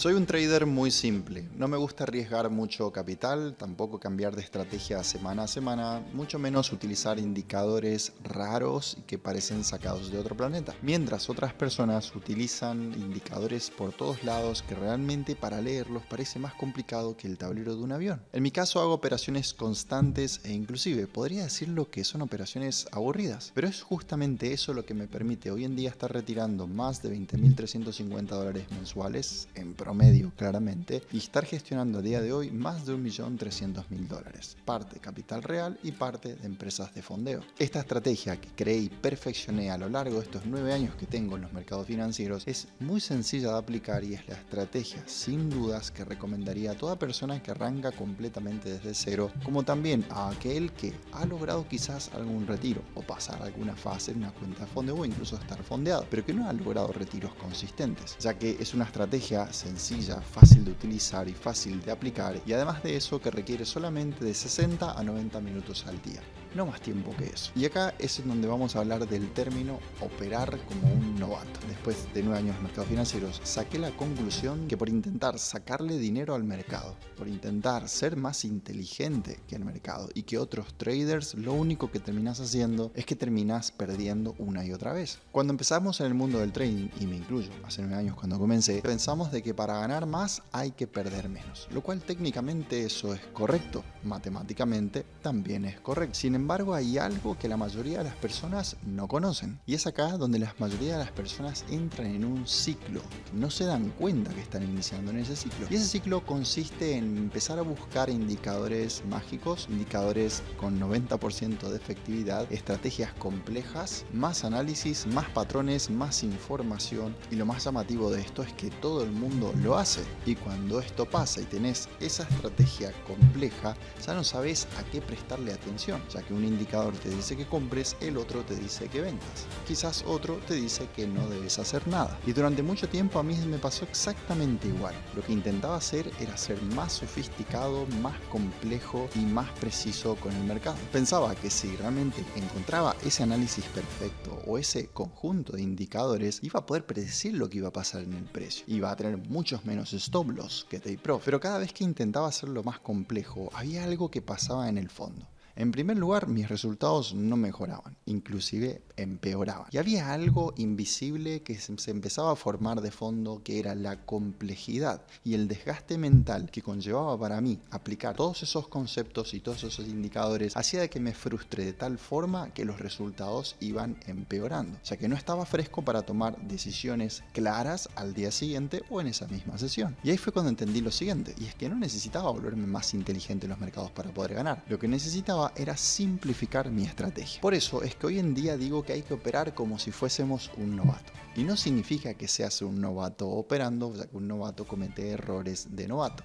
Soy un trader muy simple, no me gusta arriesgar mucho capital, tampoco cambiar de estrategia semana a semana, mucho menos utilizar indicadores raros y que parecen sacados de otro planeta. Mientras otras personas utilizan indicadores por todos lados que realmente para leerlos parece más complicado que el tablero de un avión. En mi caso hago operaciones constantes e inclusive podría decirlo que son operaciones aburridas, pero es justamente eso lo que me permite hoy en día estar retirando más de $20.350 mensuales en promedio claramente, y estar gestionando a día de hoy más de $1.300.000, parte capital real y parte de empresas de fondeo. Esta estrategia que creé y perfeccioné a lo largo de estos 9 años que tengo en los mercados financieros es muy sencilla de aplicar y es la estrategia sin dudas que recomendaría a toda persona que arranca completamente desde cero, como también a aquel que ha logrado quizás algún retiro o pasar alguna fase en una cuenta de fondeo o incluso estar fondeado, pero que no ha logrado retiros consistentes, ya que es una estrategia sencilla, fácil de utilizar y fácil de aplicar, y además de eso que requiere solamente de 60 a 90 minutos al día. No más tiempo que eso. Y acá es en donde vamos a hablar del término operar como un novato. Después de 9 años en mercados financieros, saqué la conclusión que por intentar sacarle dinero al mercado, por intentar ser más inteligente que el mercado y que otros traders, lo único que terminas haciendo es que terminas perdiendo una y otra vez. Cuando empezamos en el mundo del trading, y me incluyo, hace 9 años cuando comencé, pensamos de que para ganar más hay que perder menos, lo cual técnicamente eso es correcto, matemáticamente también es correcto. Sin embargo, hay algo que la mayoría de las personas no conocen, y es acá donde la mayoría de las personas entran en un ciclo, no se dan cuenta que están iniciando en ese ciclo, y ese ciclo consiste en empezar a buscar indicadores mágicos, indicadores con 90% de efectividad, estrategias complejas, más análisis, más patrones, más información, y lo más llamativo de esto es que todo el mundo lo hace, y cuando esto pasa y tenés esa estrategia compleja, ya no sabes a qué prestarle atención, ya que un indicador te dice que compres, el otro te dice que vendas, quizás otro te dice que no debes hacer nada. Y durante mucho tiempo a mí me pasó exactamente igual. Lo que intentaba hacer era ser más sofisticado, más complejo y más preciso con el mercado. Pensaba que si realmente encontraba ese análisis perfecto o ese conjunto de indicadores, iba a poder predecir lo que iba a pasar en el precio. Iba a tener muchos menos stop loss que take profit. Pero cada vez que intentaba hacerlo más complejo, había algo que pasaba en el fondo. En primer lugar, mis resultados no mejoraban, inclusive empeoraban. Y había algo invisible que se empezaba a formar de fondo, que era la complejidad y el desgaste mental que conllevaba para mí aplicar todos esos conceptos y todos esos indicadores, hacía de que me frustre de tal forma que los resultados iban empeorando, ya que no estaba fresco para tomar decisiones claras al día siguiente o en esa misma sesión. Y ahí fue cuando entendí lo siguiente, y es que no necesitaba volverme más inteligente en los mercados para poder ganar. Lo que necesitaba era simplificar mi estrategia. Por eso es que hoy en día digo que hay que operar como si fuésemos un novato. Y no significa que seas un novato operando, ya que un novato comete errores de novato,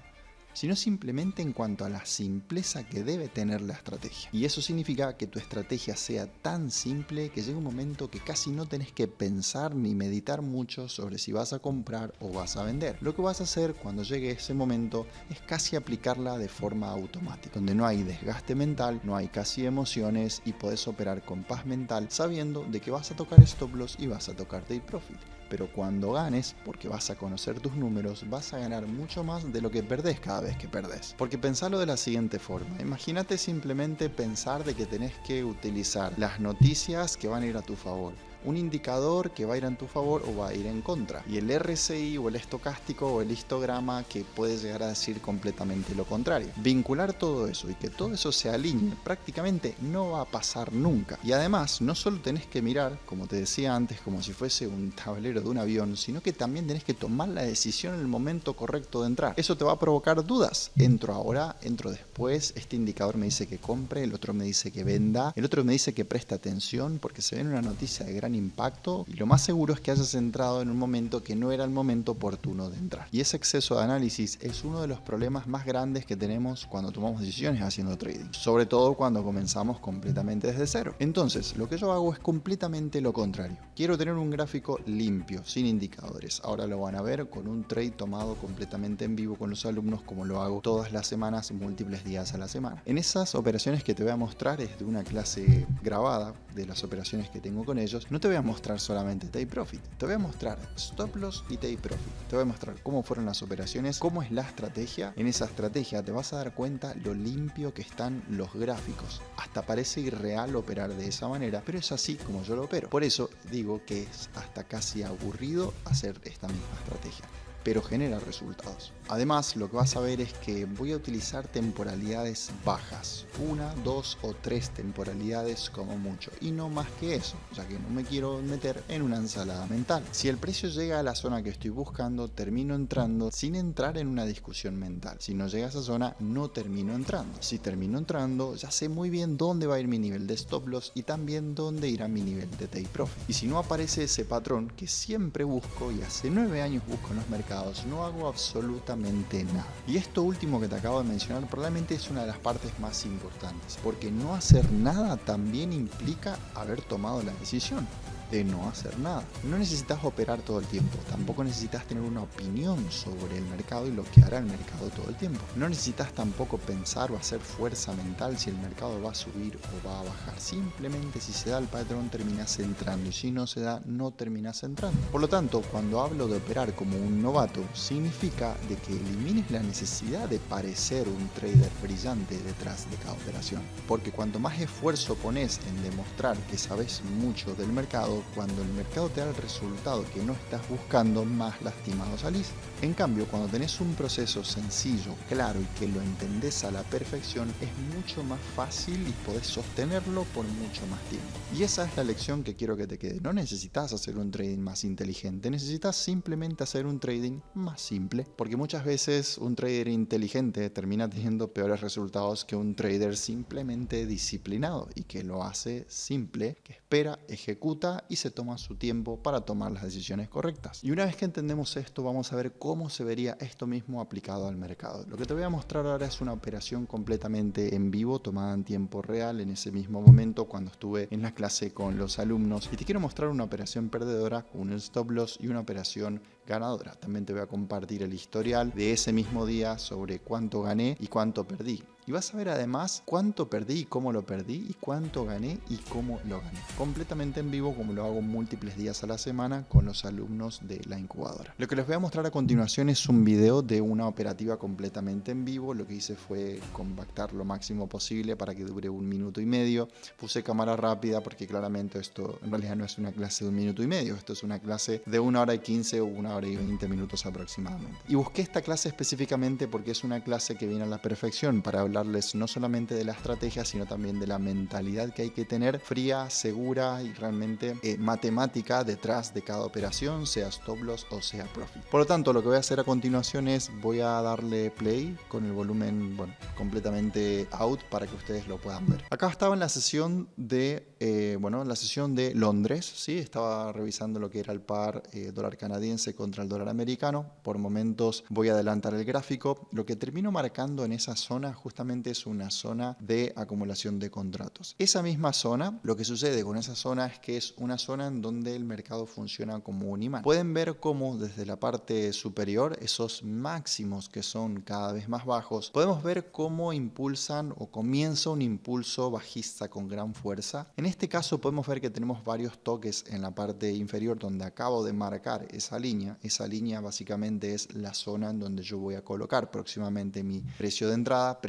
sino simplemente en cuanto a la simpleza que debe tener la estrategia. Y eso significa que tu estrategia sea tan simple que llegue un momento que casi no tenés que pensar ni meditar mucho sobre si vas a comprar o vas a vender. Lo que vas a hacer cuando llegue ese momento es casi aplicarla de forma automática, donde no hay desgaste mental, no hay casi emociones y podés operar con paz mental sabiendo de que vas a tocar stop loss y vas a tocar take profit. Pero cuando ganes, porque vas a conocer tus números, vas a ganar mucho más de lo que perdés cada vez que perdés. Porque pensalo de la siguiente forma. Imagínate simplemente pensar de que tenés que utilizar las noticias que van a ir a tu favor, un indicador que va a ir en tu favor o va a ir en contra, y el RSI o el estocástico o el histograma que puede llegar a decir completamente lo contrario. Vincular todo eso y que todo eso se alinee prácticamente no va a pasar nunca. Y además no solo tenés que mirar, como te decía antes, como si fuese un tablero de un avión, sino que también tenés que tomar la decisión en el momento correcto de entrar. Eso te va a provocar dudas. Entro ahora, entro después, este indicador me dice que compre, el otro me dice que venda, el otro me dice que preste atención porque se viene una noticia de gran impacto, y lo más seguro es que hayas entrado en un momento que no era el momento oportuno de entrar. Y ese exceso de análisis es uno de los problemas más grandes que tenemos cuando tomamos decisiones haciendo trading, sobre todo cuando comenzamos completamente desde cero. Entonces, lo que yo hago es completamente lo contrario. Quiero tener un gráfico limpio, sin indicadores. Ahora lo van a ver con un trade tomado completamente en vivo con los alumnos, como lo hago todas las semanas, múltiples días a la semana. En esas operaciones que te voy a mostrar es de una clase grabada de las operaciones que tengo con ellos. No no te voy a mostrar solamente take profit, te voy a mostrar stop loss y take profit. Te voy a mostrar cómo fueron las operaciones, cómo es la estrategia. En esa estrategia te vas a dar cuenta lo limpio que están los gráficos. Hasta parece irreal operar de esa manera, pero es así como yo lo opero. Por eso digo que es hasta casi aburrido hacer esta misma estrategia, pero genera resultados. Además, lo que vas a ver es que voy a utilizar temporalidades bajas, 1, 2 o 3 temporalidades como mucho, y no más que eso, ya que no me quiero meter en una ensalada mental. Si el precio llega a la zona que estoy buscando, termino entrando sin entrar en una discusión mental. Si no llega a esa zona, no termino entrando. Si termino entrando, ya sé muy bien dónde va a ir mi nivel de stop loss y también dónde irá mi nivel de take profit. Y si no aparece ese patrón que siempre busco y hace 9 años busco en los mercados, no hago absolutamente nada. Y esto último que te acabo de mencionar probablemente es una de las partes más importantes, porque no hacer nada también implica haber tomado la decisión de no hacer nada. No necesitas operar todo el tiempo, tampoco necesitas tener una opinión sobre el mercado y lo que hará el mercado todo el tiempo. No necesitas tampoco pensar o hacer fuerza mental si el mercado va a subir o va a bajar. Simplemente si se da el patrón terminas entrando y si no se da no terminas entrando. Por lo tanto, cuando hablo de operar como un novato, significa de que elimines la necesidad de parecer un trader brillante detrás de cada operación. Porque cuanto más esfuerzo pones en demostrar que sabes mucho del mercado, cuando el mercado te da el resultado que no estás buscando, más lastimado salís. En cambio, cuando tenés un proceso sencillo, claro y que lo entendés a la perfección, es mucho más fácil y podés sostenerlo por mucho más tiempo. Y esa es la lección que quiero que te quede. No necesitas hacer un trading más inteligente, necesitas simplemente hacer un trading más simple, porque muchas veces un trader inteligente termina teniendo peores resultados que un trader simplemente disciplinado y que lo hace simple, que espera, ejecuta y se toma su tiempo para tomar las decisiones correctas. Y una vez que entendemos esto, vamos a ver cómo se vería esto mismo aplicado al mercado. Lo que te voy a mostrar ahora es una operación completamente en vivo, tomada en tiempo real, en ese mismo momento cuando estuve en la clase con los alumnos. Y te quiero mostrar una operación perdedora, un stop loss y una operación ganadora. También te voy a compartir el historial de ese mismo día sobre cuánto gané y cuánto perdí. Y vas a ver además cuánto perdí y cómo lo perdí y cuánto gané y cómo lo gané. Completamente en vivo, como lo hago múltiples días a la semana con los alumnos de la incubadora. Lo que les voy a mostrar a continuación es un video de una operativa completamente en vivo. Lo que hice fue compactar lo máximo posible para que dure 1 minuto y medio. Puse cámara rápida porque claramente esto en realidad no es una clase de 1 minuto y medio. Esto es una clase de 1 hora y 15 o 1 hora y 20 minutos aproximadamente. Y busqué esta clase específicamente porque es una clase que viene a la perfección para hablarles no solamente de la estrategia, sino también de la mentalidad que hay que tener fría, segura y realmente matemática detrás de cada operación, sea stop loss o sea profit. Por lo tanto, lo que voy a hacer a continuación es voy a darle play con el volumen completamente out para que ustedes lo puedan ver. Acá estaba en la sesión de la sesión de Londres, ¿sí? Estaba revisando lo que era el par dólar canadiense contra el dólar americano. Por momentos voy a adelantar el gráfico. Lo que termino marcando en esa zona justamente es una zona de acumulación de contratos. Esa misma zona, lo que sucede con esa zona es que es una zona en donde el mercado funciona como un imán. Pueden ver cómo desde la parte superior, esos máximos que son cada vez más bajos, podemos ver cómo impulsan o comienza un impulso bajista con gran fuerza. En este caso podemos ver que tenemos varios toques en la parte inferior donde acabo de marcar esa línea. Esa línea básicamente es la zona en donde yo voy a colocar próximamente mi precio de entrada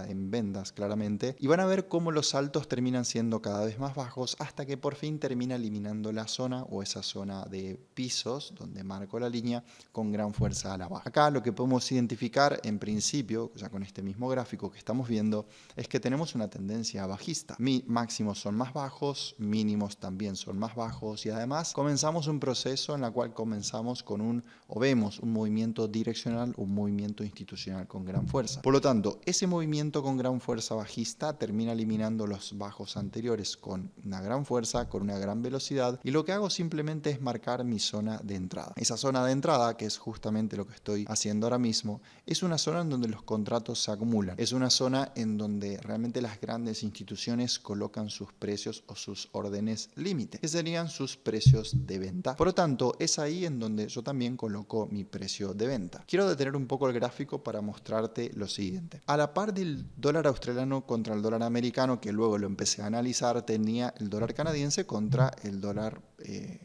en ventas claramente, y van a ver cómo los saltos terminan siendo cada vez más bajos hasta que por fin termina eliminando la zona o esa zona de pisos donde marco la línea con gran fuerza a la baja. Acá lo que podemos identificar en principio, ya con este mismo gráfico que estamos viendo, es que tenemos una tendencia bajista. Máximos son más bajos, mínimos también son más bajos y además comenzamos un proceso en el cual comenzamos con vemos un movimiento direccional, un movimiento institucional con gran fuerza. Por lo tanto, ese movimiento con gran fuerza bajista termina eliminando los bajos anteriores con una gran fuerza, con una gran velocidad, y lo que hago simplemente es marcar mi zona de entrada. Esa zona de entrada, que es justamente lo que estoy haciendo ahora mismo, es una zona en donde los contratos se acumulan. Es una zona en donde realmente las grandes instituciones colocan sus precios o sus órdenes límite, que serían sus precios de venta. Por lo tanto, es ahí en donde donde yo también coloco mi precio de venta. Quiero detener un poco el gráfico para mostrarte lo siguiente. A la par del dólar australiano contra el dólar americano, que luego lo empecé a analizar, tenía el dólar canadiense contra el dólar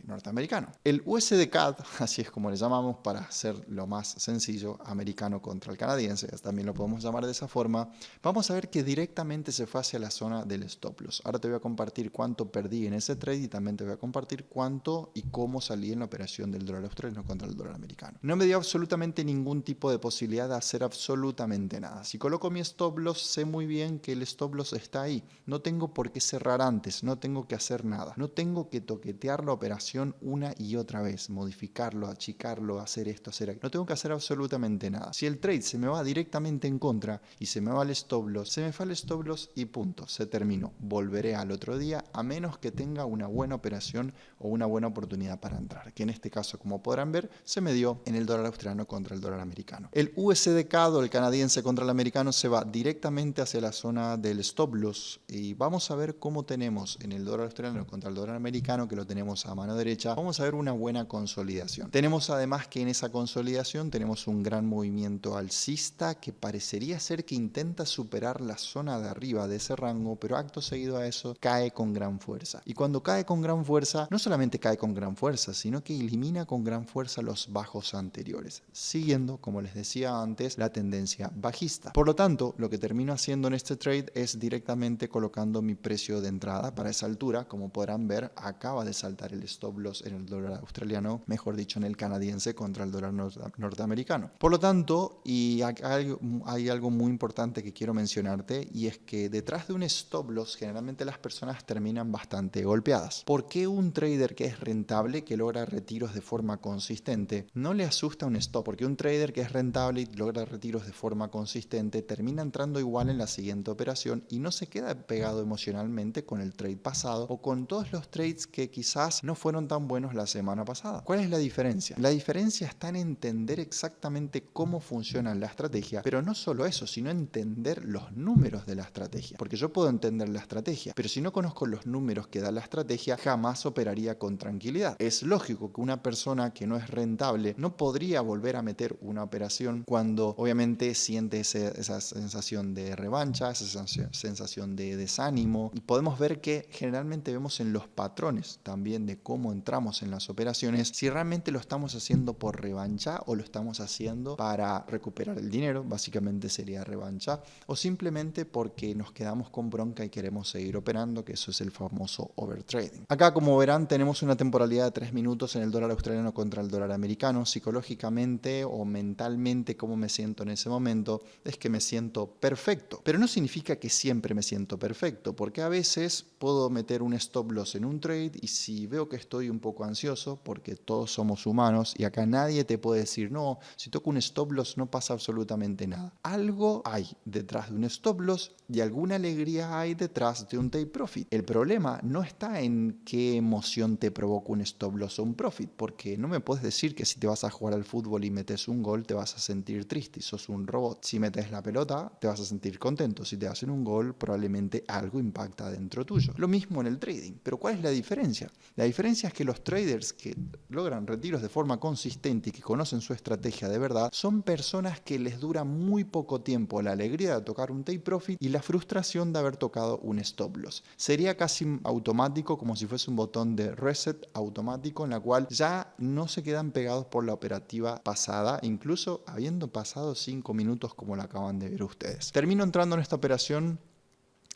norteamericano. El USD CAD, así es como le llamamos para hacerlo más sencillo, americano contra el canadiense, también lo podemos llamar de esa forma, vamos a ver que directamente se fue hacia la zona del stop loss. Ahora te voy a compartir cuánto perdí en ese trade y también te voy a compartir cuánto y cómo salí en la operación del dólar australiano contra el dólar americano. No me dio absolutamente ningún tipo de posibilidad de hacer absolutamente nada. Si coloco mi stop loss, sé muy bien que el stop loss está ahí. No tengo por qué cerrar antes, no tengo que hacer nada. No tengo que toquetear la operación una y otra vez, modificarlo, achicarlo, hacer esto, hacer aquello. No tengo que hacer absolutamente nada. Si el trade se me va directamente en contra y se me va el stop loss, se me fue el stop loss y punto, se terminó. Volveré al otro día a menos que tenga una buena operación o una buena oportunidad para entrar, que en este caso, como podrán ver, se me dio en el dólar australiano contra el dólar americano. El USD CAD o el canadiense contra el americano se va directamente hacia la zona del stop loss y vamos a ver cómo tenemos en el dólar australiano contra el dólar americano, que lo tenemos a mano derecha, vamos a ver una buena consolidación. Tenemos además que en esa consolidación tenemos un gran movimiento alcista que parecería ser que intenta superar la zona de arriba de ese rango, pero acto seguido a eso cae con gran fuerza. Y cuando cae con gran fuerza, no solamente cae con gran fuerza, sino que elimina con gran fuerza los bajos anteriores, siguiendo, como les decía antes, la tendencia bajista. Por lo tanto, lo que termino haciendo en este trade es directamente colocando mi precio de entrada para esa altura. Como podrán ver, acaba de saltar el stop loss en el dólar australiano, mejor dicho en el canadiense contra el dólar norteamericano. Por lo tanto, y hay algo muy importante que quiero mencionarte, y es que detrás de un stop loss generalmente las personas terminan bastante golpeadas. ¿Por qué un trader que es rentable, que logra retiros de forma consistente, no le asusta un stop? Porque un trader que es rentable y logra retiros de forma consistente termina entrando igual en la siguiente operación y no se queda pegado emocionalmente con el trade pasado o con todos los trades que quizás no fueron tan buenos la semana pasada. ¿Cuál es la diferencia? La diferencia está en entender exactamente cómo funciona la estrategia, pero no solo eso, sino entender los números de la estrategia. Porque yo puedo entender la estrategia, pero si no conozco los números que da la estrategia, jamás operaría con tranquilidad. Es lógico que una persona que no es rentable no podría volver a meter una operación cuando obviamente siente esa sensación de revancha, esa sensación de desánimo. Y podemos ver que generalmente vemos en los patrones también de cómo entramos en las operaciones si realmente lo estamos haciendo por revancha o lo estamos haciendo para recuperar el dinero, básicamente sería revancha, o simplemente porque nos quedamos con bronca y queremos seguir operando, que eso es el famoso overtrading. Acá, como verán, tenemos una temporalidad de 3 minutos en el dólar australiano contra el dólar americano. Psicológicamente o mentalmente, cómo me siento en ese momento, es que me siento perfecto. Pero no significa que siempre me siento perfecto, porque a veces puedo meter un stop loss en un trade y si veo que estoy un poco ansioso, porque todos somos humanos y acá nadie te puede decir, no, si toco un stop loss no pasa absolutamente nada. Algo hay detrás de un stop loss y alguna alegría hay detrás de un take profit. El problema no está en qué emoción te provoca un stop loss o un profit, porque no me puedes decir que si te vas a jugar al fútbol y metes un gol te vas a sentir triste y sos un robot. Si metes la pelota te vas a sentir contento. Si te hacen un gol probablemente algo impacta dentro tuyo. Lo mismo en el trading. Pero ¿cuál es la diferencia? La diferencia es que los traders que logran retiros de forma consistente y que conocen su estrategia de verdad son personas que les dura muy poco tiempo la alegría de tocar un take profit y la frustración de haber tocado un stop loss. Sería casi automático, como si fuese un botón de reset automático en la cual ya no se quedan pegados por la operativa pasada, incluso habiendo pasado 5 minutos como lo acaban de ver ustedes. Termino entrando en esta operación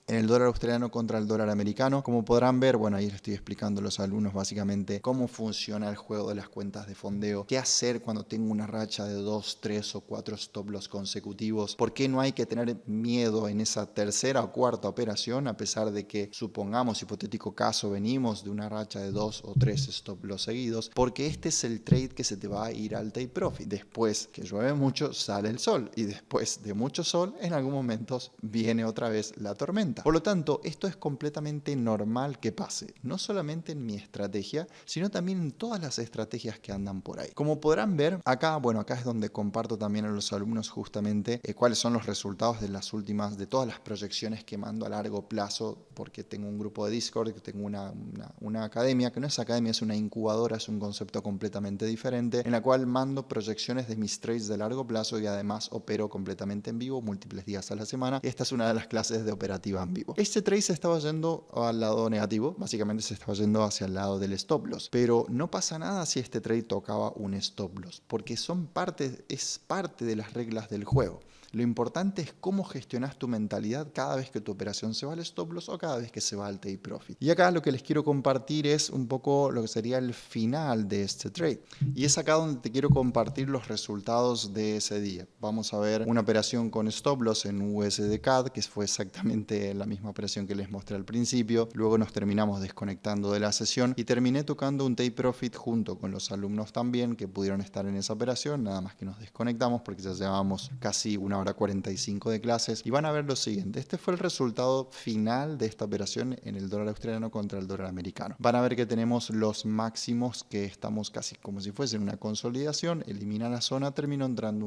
en el dólar australiano contra el dólar americano. Como podrán ver, bueno, ahí les estoy explicando a los alumnos básicamente cómo funciona el juego de las cuentas de fondeo, qué hacer cuando tengo una racha de 2, 3 o 4 stop loss consecutivos, por qué no hay que tener miedo en esa tercera o cuarta operación, a pesar de que, supongamos, hipotético caso, venimos de una racha de 2 o 3 stop loss seguidos, porque este es el trade que se te va a ir al take profit. Después que llueve mucho, sale el sol, y después de mucho sol, en algún momento viene otra vez la tormenta. tormenta. Por lo tanto, esto es completamente normal que pase, no solamente en mi estrategia, sino también en todas las estrategias que andan por ahí. Como podrán ver, acá es donde comparto también a los alumnos justamente cuáles son los resultados de todas las proyecciones que mando a largo plazo, porque tengo un grupo de Discord, tengo una academia, que no es academia, es una incubadora, es un concepto completamente diferente, en la cual mando proyecciones de mis trades de largo plazo y además opero completamente en vivo, múltiples días a la semana. Esta es una de las clases de operativa en vivo. Este trade se estaba yendo al lado negativo, básicamente se estaba yendo hacia el lado del stop loss, pero no pasa nada si este trade tocaba un stop loss, porque es parte de las reglas del juego. Lo importante es cómo gestionas tu mentalidad cada vez que tu operación se va al stop loss o cada vez que se va al take profit. Y acá lo que les quiero compartir es un poco lo que sería el final de este trade. Y es acá donde te quiero compartir los resultados de ese día. Vamos a ver una operación con stop loss en USD CAD, que fue exactamente la misma operación que les mostré al principio. Luego nos terminamos desconectando de la sesión y terminé tocando un take profit junto con los alumnos también que pudieron estar en esa operación. Nada más que nos desconectamos porque ya llevábamos casi una hora 45 de clases y van a ver lo siguiente. Este fue el resultado final de esta operación en el dólar australiano contra el dólar americano. Van a ver que tenemos los máximos, que estamos casi como si fuese una consolidación, elimina la zona, termino entrando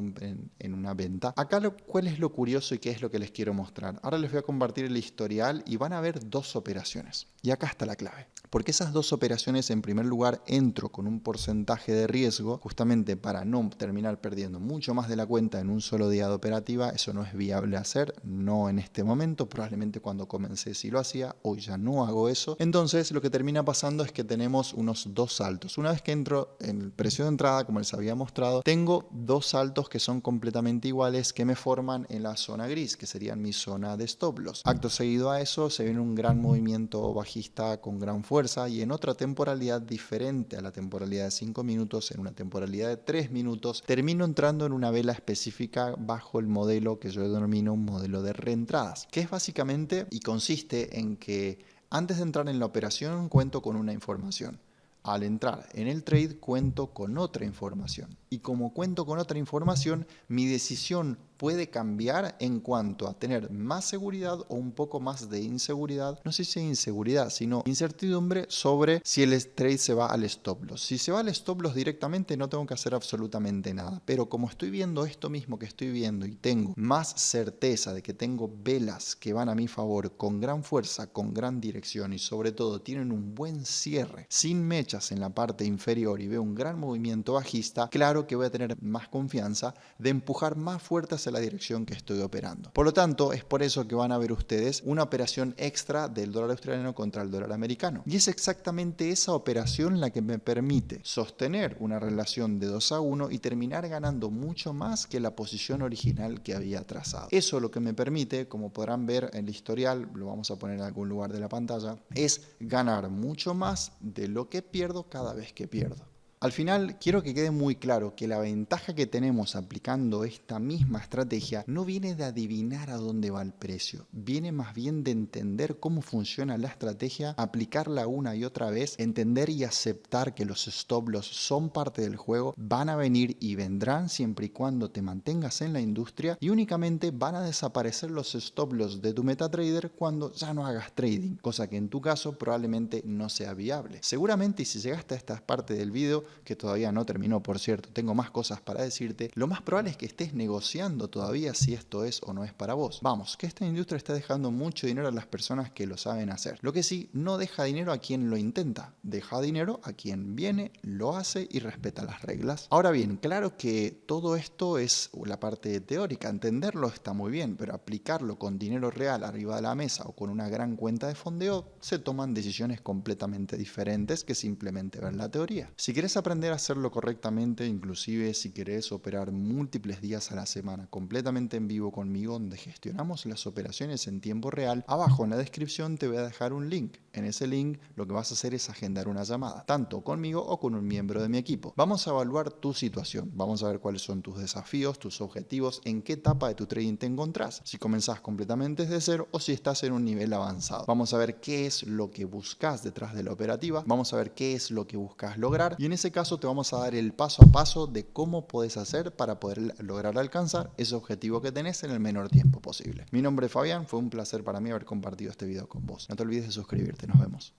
en una venta. Acá cuál es lo curioso y qué es lo que les quiero mostrar. Ahora les voy a compartir el historial y van a ver dos operaciones. Y acá está la clave. Porque esas dos operaciones, en primer lugar, entro con un porcentaje de riesgo justamente para no terminar perdiendo mucho más de la cuenta en un solo día de operativa. Eso no es viable hacer, no en este momento, probablemente cuando comencé sí lo hacía, hoy ya no hago eso. Entonces lo que termina pasando es que tenemos unos dos saltos. Una vez que entro en el precio de entrada, como les había mostrado, tengo dos saltos que son completamente iguales que me forman en la zona gris, que serían mi zona de stop loss. Acto seguido a eso se viene un gran movimiento bajista con gran fuerza y en otra temporalidad diferente a la temporalidad de 5 minutos, en una temporalidad de 3 minutos, termino entrando en una vela específica bajo el modelo que yo denomino un modelo de reentradas, que es básicamente y consiste en que antes de entrar en la operación cuento con una información. Al entrar en el trade cuento con otra información. Y como cuento con otra información, mi decisión puede cambiar en cuanto a tener más seguridad o un poco más de inseguridad. No sé si inseguridad, sino incertidumbre sobre si el trade se va al stop loss. Si se va al stop loss directamente no tengo que hacer absolutamente nada. Pero como estoy viendo esto mismo que estoy viendo y tengo más certeza de que tengo velas que van a mi favor con gran fuerza, con gran dirección y sobre todo tienen un buen cierre, sin mechas en la parte inferior y veo un gran movimiento bajista, claro que voy a tener más confianza de empujar más fuerte hacia la dirección que estoy operando. Por lo tanto, es por eso que van a ver ustedes una operación extra del dólar australiano contra el dólar americano. Y es exactamente esa operación la que me permite sostener una relación de 2-1 y terminar ganando mucho más que la posición original que había trazado. Eso lo que me permite, como podrán ver en el historial, lo vamos a poner en algún lugar de la pantalla, es ganar mucho más de lo que pierdo cada vez que pierdo. Al final, quiero que quede muy claro que la ventaja que tenemos aplicando esta misma estrategia no viene de adivinar a dónde va el precio, viene más bien de entender cómo funciona la estrategia, aplicarla una y otra vez, entender y aceptar que los stop loss son parte del juego, van a venir y vendrán siempre y cuando te mantengas en la industria y únicamente van a desaparecer los stop loss de tu MetaTrader cuando ya no hagas trading, cosa que en tu caso probablemente no sea viable. Seguramente, y si llegaste a esta parte del video, que todavía no terminó, por cierto, tengo más cosas para decirte, lo más probable es que estés negociando todavía si esto es o no es para vos. Vamos, que esta industria está dejando mucho dinero a las personas que lo saben hacer. Lo que sí, no deja dinero a quien lo intenta, deja dinero a quien viene, lo hace y respeta las reglas. Ahora bien, claro que todo esto es la parte teórica, entenderlo está muy bien, pero aplicarlo con dinero real arriba de la mesa o con una gran cuenta de fondeo, se toman decisiones completamente diferentes que simplemente ver la teoría. Si querés aprender a hacerlo correctamente, inclusive si querés operar múltiples días a la semana completamente en vivo conmigo, donde gestionamos las operaciones en tiempo real, abajo en la descripción te voy a dejar un link. En ese link lo que vas a hacer es agendar una llamada, tanto conmigo o con un miembro de mi equipo. Vamos a evaluar tu situación, vamos a ver cuáles son tus desafíos, tus objetivos, en qué etapa de tu trading te encontrás, si comenzás completamente desde cero o si estás en un nivel avanzado. Vamos a ver qué es lo que buscas detrás de la operativa, vamos a ver qué es lo que buscas lograr y en ese ese caso te vamos a dar el paso a paso de cómo puedes hacer para poder lograr alcanzar ese objetivo que tenés en el menor tiempo posible. Mi nombre es Fabián, fue un placer para mí haber compartido este video con vos. No te olvides de suscribirte, nos vemos.